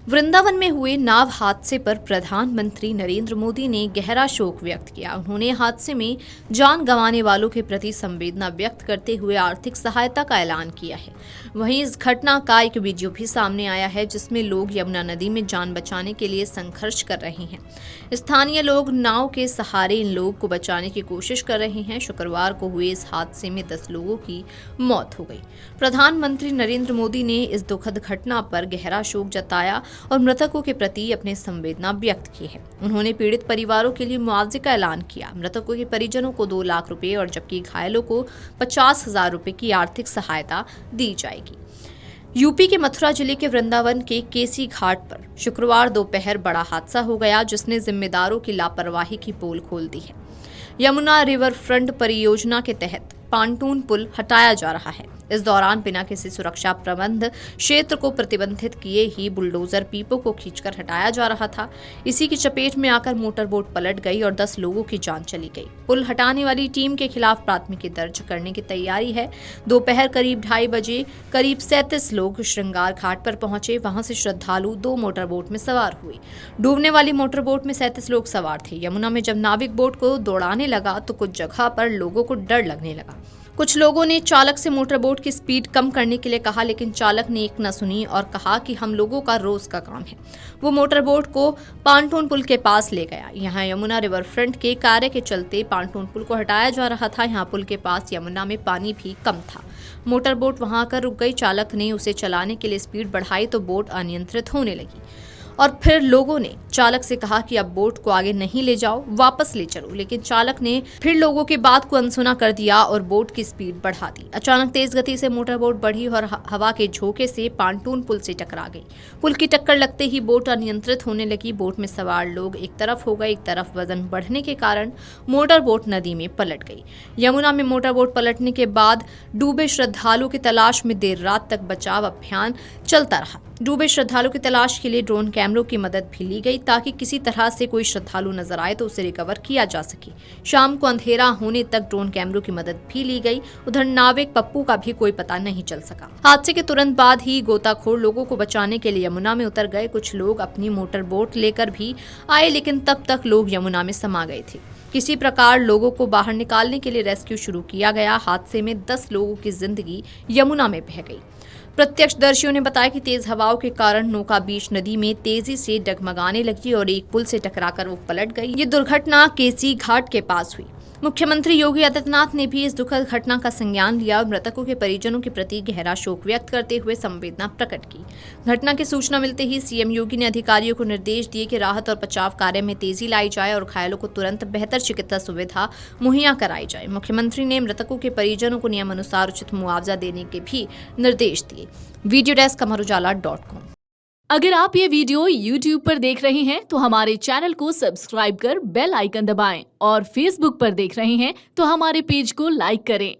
वृंदावन में हुए नाव हादसे पर प्रधानमंत्री नरेंद्र मोदी ने गहरा शोक व्यक्त किया। उन्होंने हादसे में जान गंवाने वालों के प्रति संवेदना व्यक्त करते हुए आर्थिक सहायता का ऐलान किया है। वहीं इस घटना का एक वीडियो भी सामने आया है जिसमें लोग यमुना नदी में जान बचाने के लिए संघर्ष कर रहे हैं। स्थानीय लोग नाव के सहारे इन लोगों को बचाने की कोशिश कर रहे हैं। शुक्रवार को हुए इस हादसे में 10 लोगों की मौत हो गई। प्रधानमंत्री नरेंद्र मोदी ने इस दुखद घटना पर गहरा शोक जताया और मृतकों के प्रति अपने संवेदना व्यक्त की है। उन्होंने पीड़ित परिवारों के लिए मुआवजे का ऐलान किया। मृतकों के परिजनों को 2 लाख रुपए और जबकि घायलों को 50,000 रुपए की आर्थिक सहायता दी जाएगी। यूपी के मथुरा जिले के वृंदावन के केसी घाट पर शुक्रवार दोपहर बड़ा हादसा हो गया जिसने जिम्मेदारों की लापरवाही की पोल खोल दी है। यमुना रिवर फ्रंट परियोजना के तहत पांटून पुल हटाया जा रहा है। इस दौरान बिना किसी सुरक्षा प्रबंध क्षेत्र को प्रतिबंधित किए ही बुलडोजर पीपों को खींचकर हटाया जा रहा था। इसी की चपेट में आकर मोटर बोट पलट गई और 10 लोगों की जान चली गई। पुल हटाने वाली टीम के खिलाफ प्राथमिकी दर्ज करने की तैयारी है। दोपहर करीब 2:30 बजे करीब 37 लोग श्रृंगार घाट पर पहुंचे। वहां से श्रद्धालु 2 मोटर बोट में सवार हुए। डूबने वाली मोटर बोट में 37 लोग सवार थे। यमुना में जब नाविक बोट को दौड़ाने लगा तो कुछ जगह पर लोगों को डर लगने लगा। कुछ लोगों ने चालक से मोटर बोट की स्पीड कम करने के लिए कहा, लेकिन चालक ने एक न सुनी और कहा कि हम लोगों का रोज का काम है। वो मोटर बोट को पांटून पुल के पास ले गया। यहाँ यमुना रिवर फ्रंट के कार्य के चलते पांटून पुल को हटाया जा रहा था। यहाँ पुल के पास यमुना में पानी भी कम था। मोटर बोट वहां आकर रुक गई। चालक ने उसे चलाने के लिए स्पीड बढ़ाई तो बोट अनियंत्रित होने लगी और फिर लोगों ने चालक से कहा कि अब बोट को आगे नहीं ले जाओ, वापस ले चलो, लेकिन चालक ने फिर लोगों की बात को अनसुना कर दिया और बोट की स्पीड बढ़ा दी। अचानक तेज गति से मोटर बोट बढ़ी और हवा के झोंके से पांटून पुल से टकरा गई। पुल की टक्कर लगते ही बोट अनियंत्रित होने लगी। बोट में सवार लोग एक तरफ हो गए। एक तरफ वजन बढ़ने के कारण मोटर बोट नदी में पलट गई। यमुना में मोटर बोट पलटने के बाद डूबे श्रद्धालुओं की तलाश में देर रात तक बचाव अभियान चलता रहा। डूबे श्रद्धालुओं की तलाश के लिए ड्रोन कैमरों की मदद भी ली गई ताकि किसी तरह से कोई श्रद्धालु नजर आए तो उसे रिकवर किया जा सके। शाम को अंधेरा होने तक ड्रोन कैमरों की मदद भी ली गई। उधर नाविक पप्पू का भी कोई पता नहीं चल सका। हादसे के तुरंत बाद ही गोताखोर लोगों को बचाने के लिए यमुना में उतर गए। कुछ लोग अपनी मोटर बोट लेकर भी आए, लेकिन तब तक लोग यमुना में समा गए थे। किसी प्रकार लोगों को बाहर निकालने के लिए रेस्क्यू शुरू किया गया। हादसे में 10 लोगों की जिंदगी यमुना में बह गई। प्रत्यक्षदर्शियों ने बताया कि तेज हवाओं के कारण नौका बीच नदी में तेजी से डगमगाने लगी और एक पुल से टकराकर वो पलट गई। ये दुर्घटना केसी घाट के पास हुई। मुख्यमंत्री योगी आदित्यनाथ ने भी इस दुखद घटना का संज्ञान लिया और मृतकों के परिजनों के प्रति गहरा शोक व्यक्त करते हुए संवेदना प्रकट की। घटना की सूचना मिलते ही सीएम योगी ने अधिकारियों को निर्देश दिए कि राहत और बचाव कार्य में तेजी लाई जाए और घायलों को तुरंत बेहतर चिकित्सा सुविधा मुहैया कराई जाए। मुख्यमंत्री ने मृतकों के परिजनों को नियमानुसार उचित मुआवजा देने के भी निर्देश दिए। Video desk amarujala.com। अगर आप ये वीडियो YouTube पर देख रहे हैं तो हमारे चैनल को सब्सक्राइब कर बेल आइकन दबाएं और Facebook पर देख रहे हैं तो हमारे पेज को लाइक करें।